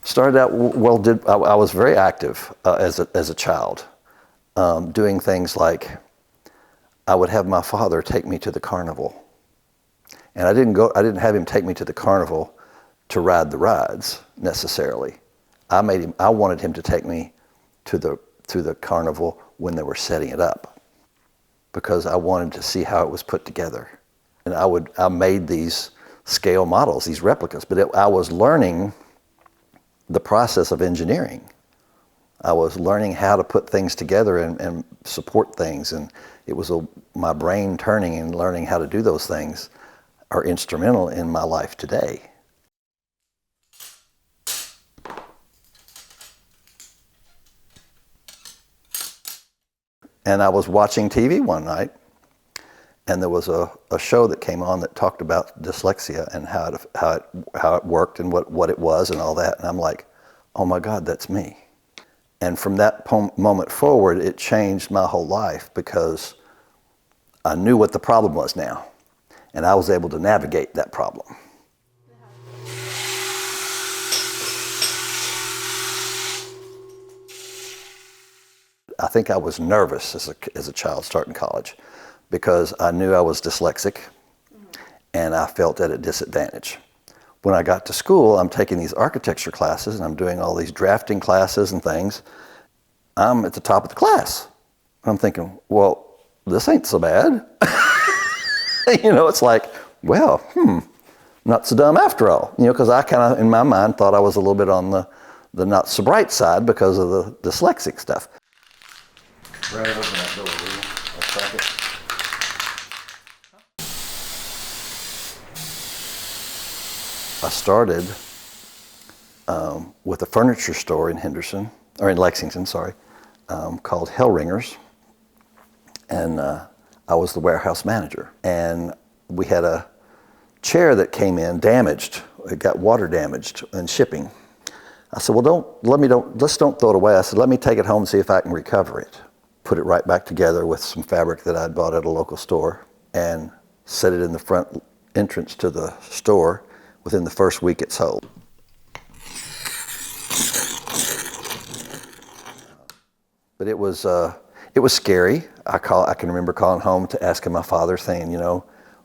Started out well. I was very active as a child, doing things like I would have my father take me to the carnival, and I didn't have him take me to the carnival to ride the rides necessarily. I wanted him to take me to the carnival when they were setting it up, because I wanted to see how it was put together. And I made these scale models, these replicas, but I was learning the process of engineering. I was learning how to put things together and support things, and it was my brain turning and learning how to do those things are instrumental in my life today. And I was watching TV one night, and there was a show that came on that talked about dyslexia and how it worked and what it was and all that. And I'm like, oh my God, that's me. And from that moment forward, it changed my whole life, because I knew what the problem was now, and I was able to navigate that problem. I think I was nervous as a child starting college, because I knew I was dyslexic and I felt at a disadvantage. When I got to school, I'm taking these architecture classes and I'm doing all these drafting classes and things. I'm at the top of the class. I'm thinking, well, this ain't so bad. It's like, well, not so dumb after all. Because I kind of, in my mind, thought I was a little bit on the not so bright side because of the dyslexic stuff. Right, open that door, will you? I'll crack it. I started with a furniture store in Lexington, called Hellringers, and I was the warehouse manager. And we had a chair that came in damaged. It got water damaged in shipping. I said, well, let's don't throw it away. I said, let me take it home and see if I can recover it. Put it right back together with some fabric that I'd bought at a local store and set it in the front entrance to the store. Within the first week, it sold. But it was scary. I can remember calling home to asking my father, saying,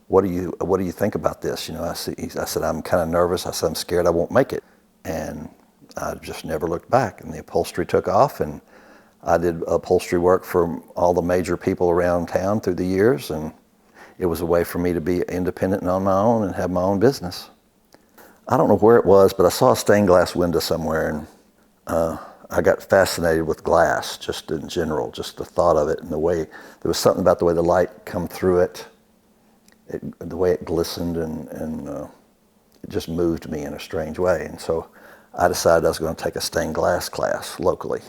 what do you think about this? I said, I'm kind of nervous. I said, I'm scared I won't make it. And I just never looked back. And the upholstery took off, and I did upholstery work for all the major people around town through the years, and it was a way for me to be independent and on my own and have my own business. I don't know where it was, but I saw a stained glass window somewhere, and I got fascinated with glass just in general, just the thought of it and the way, there was something about the way the light come through it, the way it glistened, and it just moved me in a strange way. And so I decided I was going to take a stained glass class locally.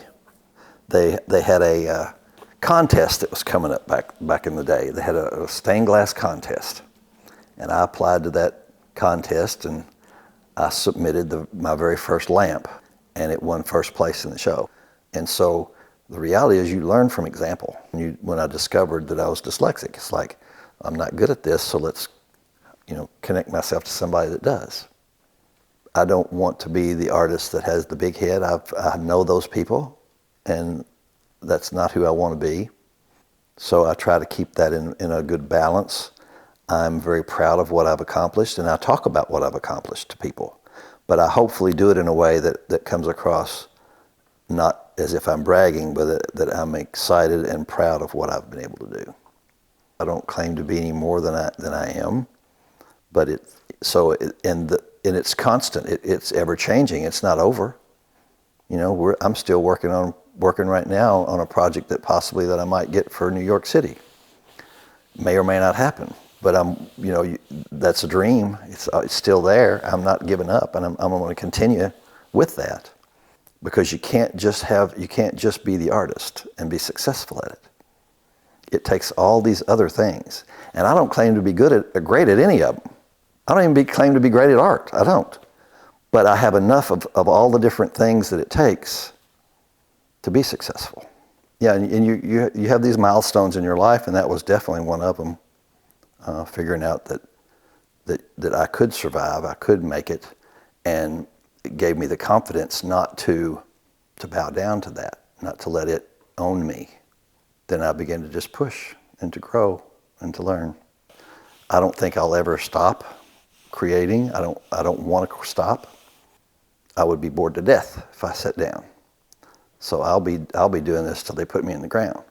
They had a contest that was coming up back in the day. They had a stained glass contest, and I applied to that contest, and I submitted my very first lamp, and it won first place in the show. And so the reality is, you learn from example. When I discovered that I was dyslexic, it's like, I'm not good at this, so let's connect myself to somebody that does. I don't want to be the artist that has the big head. I know those people, and that's not who I want to be. So I try to keep that in a good balance. I'm very proud of what I've accomplished, and I talk about what I've accomplished to people. But I hopefully do it in a way that comes across not as if I'm bragging, but that I'm excited and proud of what I've been able to do. I don't claim to be any more than I am, but it's constant. It's ever changing. It's not over. I'm still working right now on a project that I might get for New York City. May or may not happen, but that's a dream. It's still there. I'm not giving up, and I'm going to continue with that, because you can't just be the artist and be successful at it. It takes all these other things, and I don't claim to be great at any of them. I don't even claim to be great at art. I don't, but I have enough of all the different things that it takes to be successful. Yeah, and you have these milestones in your life, and that was definitely one of them. Figuring out that I could survive, I could make it, and it gave me the confidence not to bow down to that, not to let it own me. Then I began to just push and to grow and to learn. I don't think I'll ever stop creating. I don't want to stop. I would be bored to death if I sat down. So I'll be doing this till they put me in the ground.